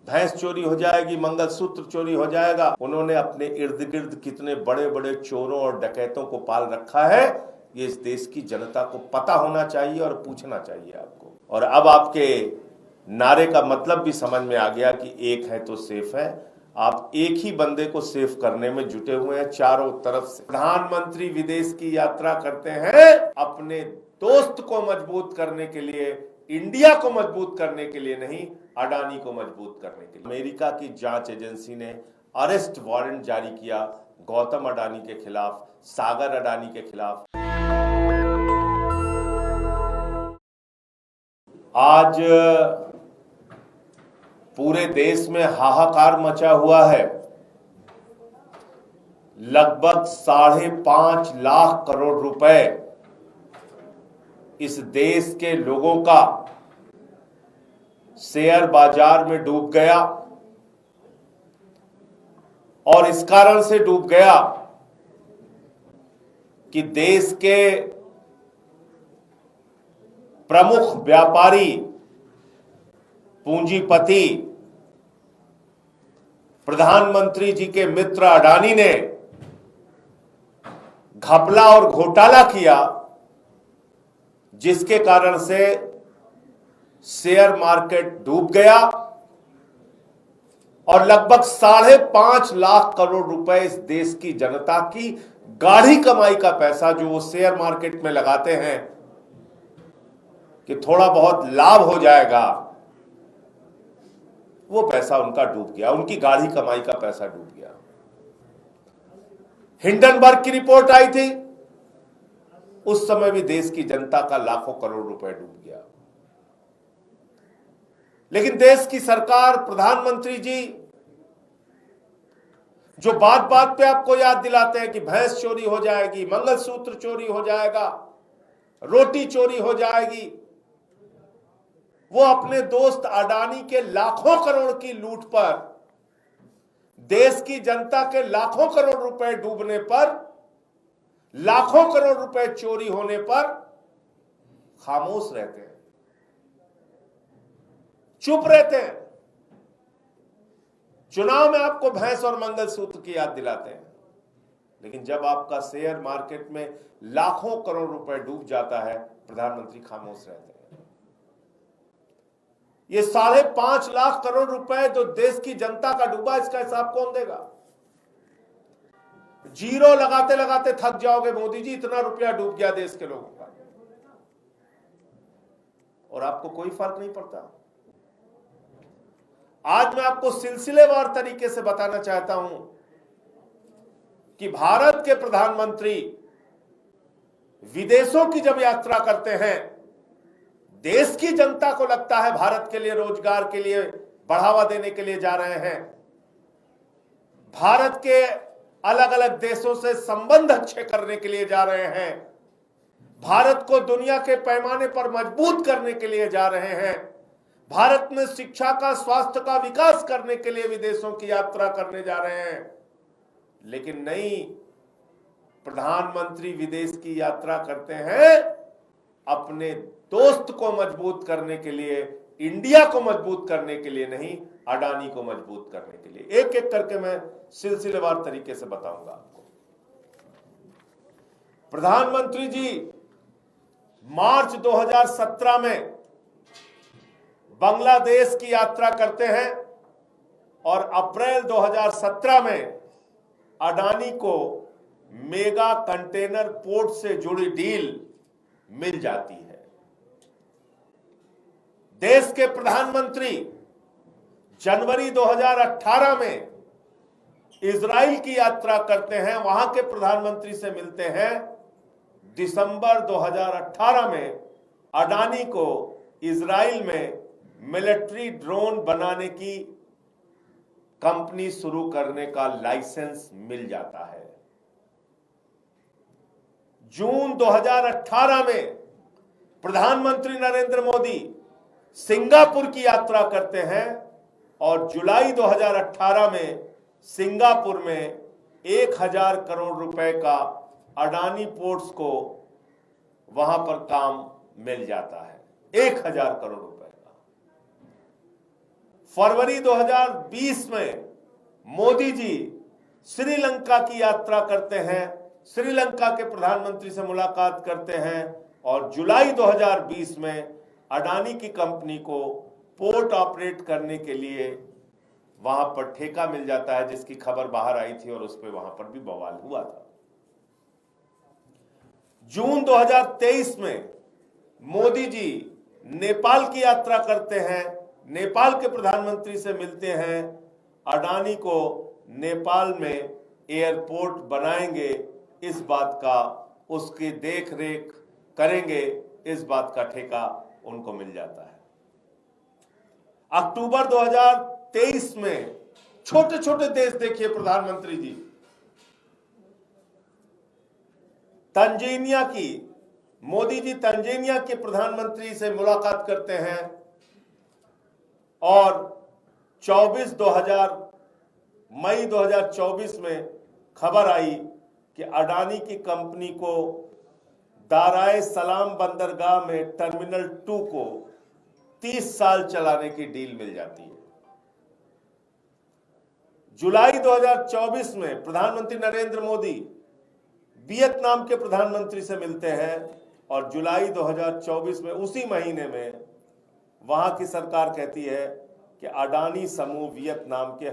भैंस चोरी हो जाएगी, मंगलसूत्र चोरी हो जाएगा। उन्होंने अपने इर्द गिर्द कितने बड़े बड़े चोरों और डकैतों को पाल रखा है, ये इस देश की जनता को पता होना चाहिए और पूछना चाहिए आपको। और अब आपके नारे का मतलब भी समझ में आ गया कि एक है तो सेफ है। आप एक ही बंदे को सेफ करने में जुटे हुए हैं चारों तरफ से। प्रधानमंत्री विदेश की यात्रा करते हैं अपने दोस्त को मजबूत करने के लिए, इंडिया को मजबूत करने के लिए नहीं, अडानी को मजबूत करने के लिए। अमेरिका की जांच एजेंसी ने अरेस्ट वारंट जारी किया गौतम अडानी के खिलाफ, सागर अडानी के खिलाफ। आज पूरे देश में हाहाकार मचा हुआ है। लगभग 5.5 लाख करोड़ रुपए इस देश के लोगों का शेयर बाजार में डूब गया, और इस कारण से डूब गया कि देश के प्रमुख व्यापारी, पूंजीपति, प्रधानमंत्री जी के मित्र अडानी ने घपला और घोटाला किया, जिसके कारण से शेयर मार्केट डूब गया और लगभग 5.5 लाख करोड़ रुपए इस देश की जनता की गाढ़ी कमाई का पैसा जो वो शेयर मार्केट में लगाते हैं कि थोड़ा बहुत लाभ हो जाएगा, वो पैसा उनका डूब गया, उनकी गाढ़ी कमाई का पैसा डूब गया। हिंडनबर्ग की रिपोर्ट आई थी, उस समय भी देश की जनता का लाखों करोड़ रुपए डूब गया। लेकिन देश की सरकार, प्रधानमंत्री जी जो बात बात पे आपको याद दिलाते हैं कि भैंस चोरी हो जाएगी, मंगलसूत्र चोरी हो जाएगा, रोटी चोरी हो जाएगी, वो अपने दोस्त अडानी के लाखों करोड़ की लूट पर, देश की जनता के लाखों करोड़ रुपए डूबने पर, लाखों करोड़ रुपए चोरी होने पर खामोश रहते हैं, चुप रहते हैं। चुनाव में आपको भैंस और मंगलसूत्र की याद दिलाते हैं, लेकिन जब आपका शेयर मार्केट में लाखों करोड़ रुपए डूब जाता है, प्रधानमंत्री खामोश रहते हैं। ये 5.5 लाख करोड़ रुपए जो देश की जनता का डूबा, इसका हिसाब कौन देगा? जीरो लगाते लगाते थक जाओगे मोदी जी, इतना रुपया डूब गया देश के लोगों का, और आपको कोई फर्क नहीं पड़ता। आज मैं आपको सिलसिलेवार तरीके से बताना चाहता हूं कि भारत के प्रधानमंत्री विदेशों की जब यात्रा करते हैं, देश की जनता को लगता है भारत के लिए, रोजगार के लिए बढ़ावा देने के लिए जा रहे हैं, भारत के अलग अलग देशों से संबंध अच्छे करने के लिए जा रहे हैं, भारत को दुनिया के पैमाने पर मजबूत करने के लिए जा रहे हैं, भारत में शिक्षा का, स्वास्थ्य का विकास करने के लिए विदेशों की यात्रा करने जा रहे हैं। लेकिन नहीं, प्रधानमंत्री विदेश की यात्रा करते हैं अपने दोस्त को मजबूत करने के लिए, इंडिया को मजबूत करने के लिए नहीं, अडानी को मजबूत करने के लिए। एक एक करके मैं सिलसिलेवार तरीके से बताऊंगा आपको। प्रधानमंत्री जी मार्च 2017 में बांग्लादेश की यात्रा करते हैं और अप्रैल 2017 में अडानी को मेगा कंटेनर पोर्ट से जुड़ी डील मिल जाती है। देश के प्रधानमंत्री जनवरी 2018 में इजराइल की यात्रा करते हैं, वहां के प्रधानमंत्री से मिलते हैं। दिसंबर 2018 में अडानी को इजराइल में मिलिट्री ड्रोन बनाने की कंपनी शुरू करने का लाइसेंस मिल जाता है। जून 2018 में प्रधानमंत्री नरेंद्र मोदी सिंगापुर की यात्रा करते हैं और जुलाई 2018 में सिंगापुर में 1000 करोड़ रुपए का अडानी पोर्ट्स को वहां पर काम मिल जाता है, 1000 करोड़ रुपए का। फरवरी 2020 में मोदी जी श्रीलंका की यात्रा करते हैं, श्रीलंका के प्रधानमंत्री से मुलाकात करते हैं और जुलाई 2020 में अडानी की कंपनी को पोर्ट ऑपरेट करने के लिए वहां पर ठेका मिल जाता है, जिसकी खबर बाहर आई थी और उस पर वहां पर भी बवाल हुआ था। जून 2023 में मोदी जी नेपाल की यात्रा करते हैं, नेपाल के प्रधानमंत्री से मिलते हैं, अडानी को नेपाल में एयरपोर्ट बनाएंगे इस बात का, उसकी देख रेख करेंगे इस बात का ठेका उनको मिल जाता है। अक्टूबर 2023 में छोटे छोटे देश देखिए प्रधानमंत्री जी, तंजानिया की मोदी जी तंजानिया के प्रधानमंत्री से मुलाकात करते हैं और मई 2024 में खबर आई कि अडानी की कंपनी को दाराए सलाम बंदरगाह में टर्मिनल 2 को 30 साल चलाने की डील मिल जाती है। जुलाई 2024 में प्रधानमंत्री नरेंद्र मोदी वियतनाम के प्रधानमंत्री से मिलते हैं और जुलाई 2024 में उसी महीने में वहां की सरकार कहती है कि अडानी समूह वियतनाम के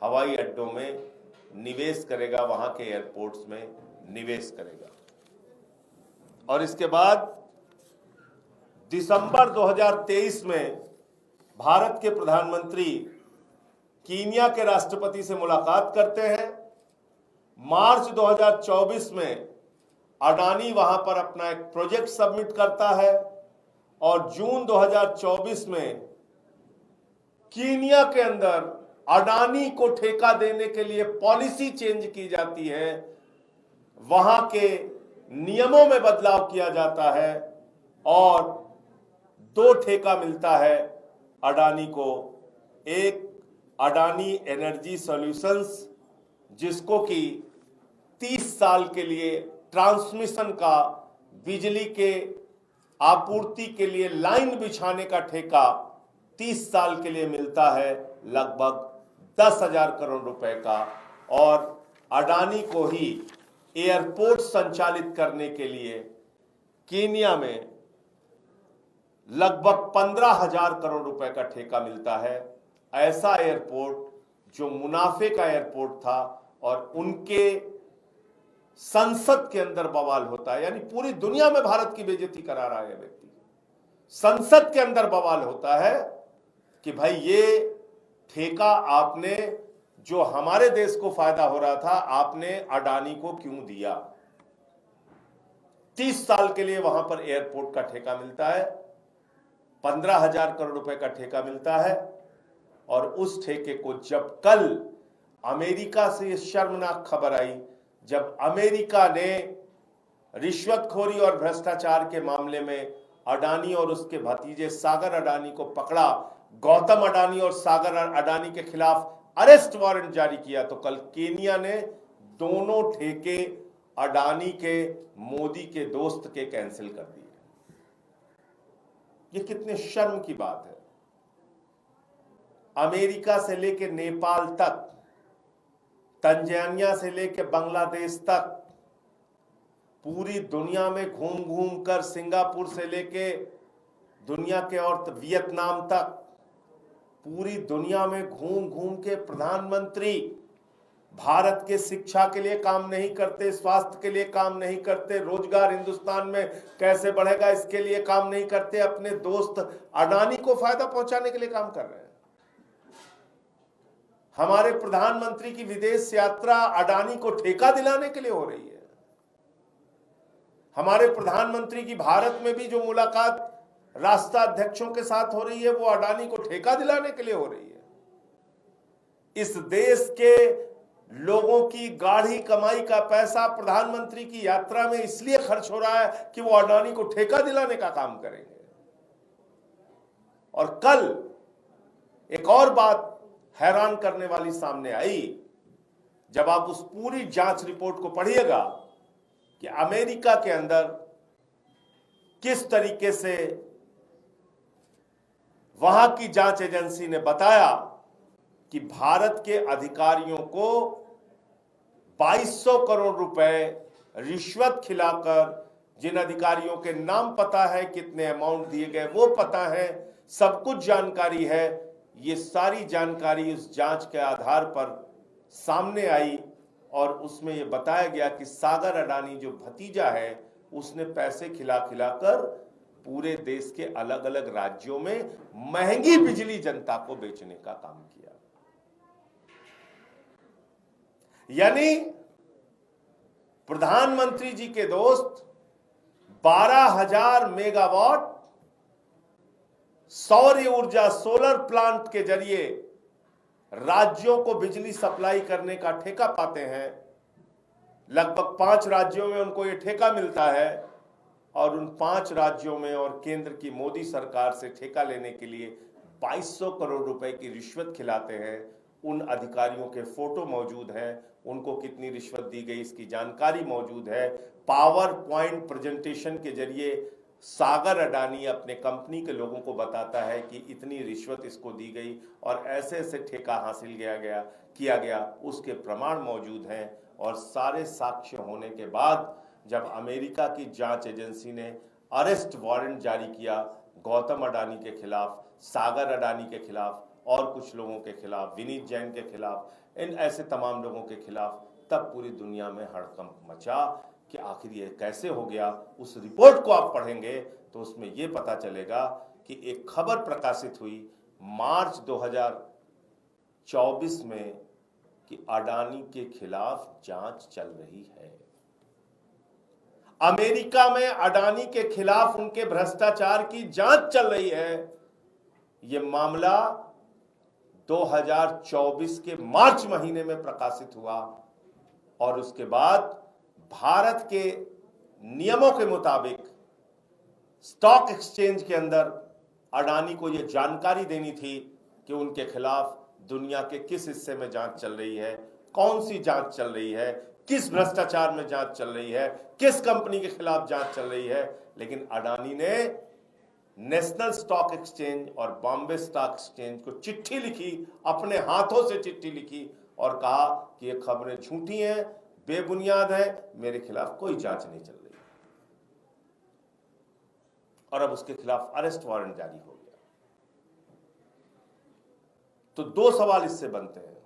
हवाई अड्डों में निवेश करेगा, वहां के एयरपोर्ट्स में निवेश करेगा। और इसके बाद दिसंबर 2023 में भारत के प्रधानमंत्री कीनिया के राष्ट्रपति से मुलाकात करते हैं। मार्च 2024 में अडानी वहां पर अपना एक प्रोजेक्ट सबमिट करता है और जून 2024 में कीनिया के अंदर अडानी को ठेका देने के लिए पॉलिसी चेंज की जाती है, वहां के नियमों में बदलाव किया जाता है और 2 ठेका मिलता है अडानी को। एक अडानी एनर्जी सॉल्यूशंस, जिसको कि 30 साल के लिए ट्रांसमिशन का, बिजली के आपूर्ति के लिए लाइन बिछाने का ठेका 30 साल के लिए मिलता है, लगभग 10,000 करोड़ रुपए का। और अडानी को ही एयरपोर्ट संचालित करने के लिए कीनिया में लगभग 15,000 करोड़ रुपए का ठेका मिलता है। ऐसा एयरपोर्ट जो मुनाफे का एयरपोर्ट था और उनके संसद के अंदर बवाल होता है, यानी पूरी दुनिया में भारत की बेइज्जती करा रहा है व्यक्ति। संसद के अंदर बवाल होता है कि भाई ये ठेका आपने, जो हमारे देश को फायदा हो रहा था, आपने अडानी को क्यों दिया। 30 साल के लिए वहां पर एयरपोर्ट का ठेका मिलता है, 15,000 करोड़ रुपए का ठेका मिलता है। और उस ठेके को जब कल अमेरिका से शर्मनाक खबर आई, जब अमेरिका ने रिश्वतखोरी और भ्रष्टाचार के मामले में अडानी और उसके भतीजे सागर अडानी को पकड़ा, गौतम अडानी और सागर अडानी के खिलाफ अरेस्ट वारंट जारी किया, तो कल केनिया ने दोनों ठेके अडानी के, मोदी के दोस्त के कैंसिल कर दिए। ये कितने शर्म की बात है। अमेरिका से लेके नेपाल तक, तंजानिया से लेके बांग्लादेश तक, पूरी दुनिया में घूम घूम कर, सिंगापुर से लेके दुनिया के और वियतनाम तक, पूरी दुनिया में घूम घूम के प्रधानमंत्री भारत के शिक्षा के लिए काम नहीं करते, स्वास्थ्य के लिए काम नहीं करते, रोजगार हिंदुस्तान में कैसे बढ़ेगा इसके लिए काम नहीं करते, अपने दोस्त अडानी को फायदा पहुंचाने के लिए काम कर रहे हैं। हमारे प्रधानमंत्री की विदेश यात्रा अडानी को ठेका दिलाने के लिए हो रही है। हमारे प्रधानमंत्री की भारत में भी जो मुलाकात राष्ट्राध्यक्षों के साथ हो रही है, वो अडानी को ठेका दिलाने के लिए हो रही है। इस देश के लोगों की गाढ़ी कमाई का पैसा प्रधानमंत्री की यात्रा में इसलिए खर्च हो रहा है कि वो अडानी को ठेका दिलाने का काम करेंगे। और कल एक और बात हैरान करने वाली सामने आई, जब आप उस पूरी जांच रिपोर्ट को पढ़िएगा कि अमेरिका के अंदर किस तरीके से वहां की जांच एजेंसी ने बताया कि भारत के अधिकारियों को 2200 करोड़ रुपए रिश्वत खिलाकर, जिन अधिकारियों के नाम पता है, कितने अमाउंट दिए गए वो पता है, सब कुछ जानकारी है। ये सारी जानकारी उस जांच के आधार पर सामने आई और उसमें ये बताया गया कि सागर अडानी जो भतीजा है उसने पैसे खिलाकर पूरे देश के अलग अलग राज्यों में महंगी बिजली जनता को बेचने का काम किया। यानी प्रधानमंत्री जी के दोस्त 12,000 मेगावाट सौर ऊर्जा सोलर प्लांट के जरिए राज्यों को बिजली सप्लाई करने का ठेका पाते हैं। लगभग 5 राज्यों में उनको यह ठेका मिलता है और उन 5 राज्यों में और केंद्र की मोदी सरकार से ठेका लेने के लिए 2200 करोड़ रुपए की रिश्वत खिलाते हैं। उन अधिकारियों के फोटो मौजूद हैं, उनको कितनी रिश्वत दी गई इसकी जानकारी मौजूद है। पावर पॉइंट प्रेजेंटेशन के जरिए सागर अडानी अपने कंपनी के लोगों को बताता है कि इतनी रिश्वत इसको दी गई और ऐसे ऐसे ठेका हासिल किया गया, उसके प्रमाण मौजूद हैं। और सारे साक्ष्य होने के बाद जब अमेरिका की जांच एजेंसी ने अरेस्ट वारंट जारी किया गौतम अडानी के खिलाफ, सागर अडानी के खिलाफ और कुछ लोगों के खिलाफ, विनीत जैन के खिलाफ, इन ऐसे तमाम लोगों के खिलाफ, तब पूरी दुनिया में हड़कंप मचा कि आखिर ये कैसे हो गया। उस रिपोर्ट को आप पढ़ेंगे तो उसमें यह पता चलेगा कि एक खबर प्रकाशित हुई मार्च 2024 में कि अडानी के खिलाफ जांच चल रही है। अमेरिका में अडानी के खिलाफ उनके भ्रष्टाचार की जांच चल रही है। यह मामला 2024 के मार्च महीने में प्रकाशित हुआ और उसके बाद भारत के नियमों के मुताबिक स्टॉक एक्सचेंज के अंदर अडानी को यह जानकारी देनी थी कि उनके खिलाफ दुनिया के किस हिस्से में जांच चल रही है, कौन सी जांच चल रही है, किस भ्रष्टाचार में जांच चल रही है, किस कंपनी के खिलाफ जांच चल रही है। लेकिन अडानी ने नेशनल स्टॉक एक्सचेंज और बॉम्बे स्टॉक एक्सचेंज को चिट्ठी लिखी, अपने हाथों से चिट्ठी लिखी और कहा कि ये खबरें झूठी हैं, बेबुनियाद है, मेरे खिलाफ कोई जांच नहीं चल रही। और अब उसके खिलाफ अरेस्ट वारंट जारी हो गया। तो 2 सवाल इससे बनते हैं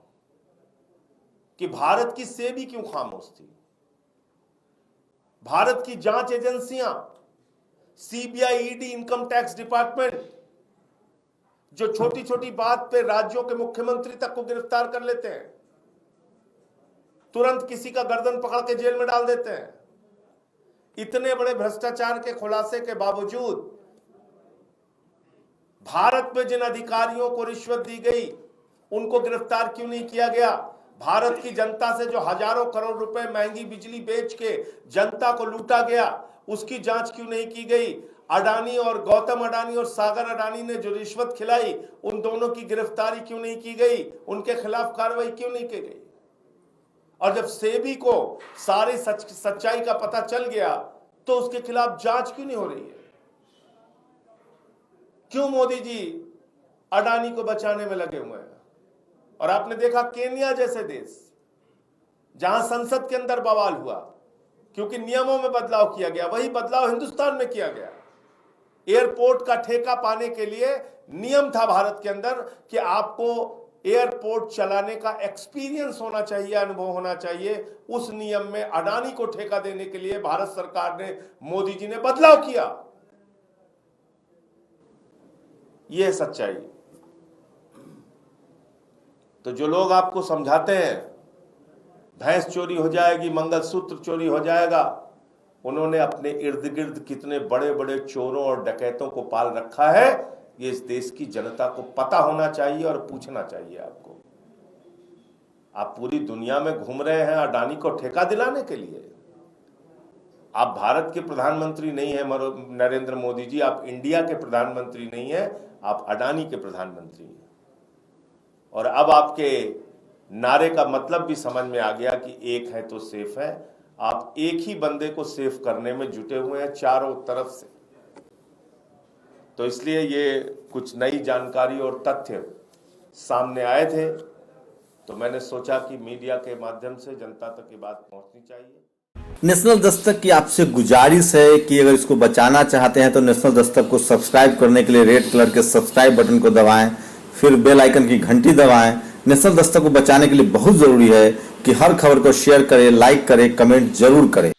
कि भारत की सेबी क्यों खामोश थी। भारत की जांच एजेंसियां, CBI, ED, income tax department, जो छोटी छोटी बात पे राज्यों के मुख्यमंत्री तक को गिरफ्तार कर लेते हैं, तुरंत किसी का गर्दन पकड़ के जेल में डाल देते हैं। इतने बड़े भ्रष्टाचार के खुलासे के बावजूद भारत में जिन अधिकारियों को रिश्वत दी गई उनको गिरफ्तार क्यों नहीं किया गया। भारत की जनता से जो हजारों करोड़ रुपए महंगी बिजली बेच के जनता को लूटा गया उसकी जांच क्यों नहीं की गई। अडानी और गौतम अडानी और सागर अडानी ने जो रिश्वत खिलाई उन दोनों की गिरफ्तारी क्यों नहीं की गई, उनके खिलाफ कार्रवाई क्यों नहीं की गई। और जब सेबी को सारी सच्चाई का पता चल गया तो उसके खिलाफ जांच क्यों नहीं हो रही है। क्यों मोदी जी अडानी को बचाने में लगे हुए हैं। और आपने देखा केन्या जैसे देश जहां संसद के अंदर बवाल हुआ क्योंकि नियमों में बदलाव किया गया, वही बदलाव हिंदुस्तान में किया गया। एयरपोर्ट का ठेका पाने के लिए नियम था भारत के अंदर कि आपको एयरपोर्ट चलाने का एक्सपीरियंस होना चाहिए, अनुभव होना चाहिए। उस नियम में अडानी को ठेका देने के लिए भारत सरकार ने, मोदी जी ने बदलाव किया। यह सच्चाई। तो जो लोग आपको समझाते हैं भैंस चोरी हो जाएगी, मंगलसूत्र चोरी हो जाएगा, उन्होंने अपने इर्द गिर्द कितने बड़े बड़े चोरों और डकैतों को पाल रखा है, ये इस देश की जनता को पता होना चाहिए और पूछना चाहिए आपको। आप पूरी दुनिया में घूम रहे हैं अडानी को ठेका दिलाने के लिए। आप भारत के प्रधानमंत्री नहीं है नरेंद्र मोदी जी, आप इंडिया के प्रधानमंत्री नहीं है, आप अडानी के प्रधानमंत्री हैं। और अब आपके नारे का मतलब भी समझ में आ गया कि एक है तो सेफ है। आप एक ही बंदे को सेफ करने में जुटे हुए हैं चारों तरफ से। तो इसलिए ये कुछ नई जानकारी और तथ्य सामने आए थे, तो मैंने सोचा कि मीडिया के माध्यम से जनता तक ये बात पहुंचनी चाहिए। नेशनल दस्तक की आपसे गुजारिश है कि अगर इसको बचाना चाहते हैं तो नेशनल दस्तक को सब्सक्राइब करने के लिए रेड कलर के सब्सक्राइब बटन को दबाएं, फिर बेल आइकन की घंटी दबाएं। नेशनल दस्तक को बचाने के लिए बहुत जरूरी है कि हर खबर को शेयर करें, लाइक करें, कमेंट जरूर करें।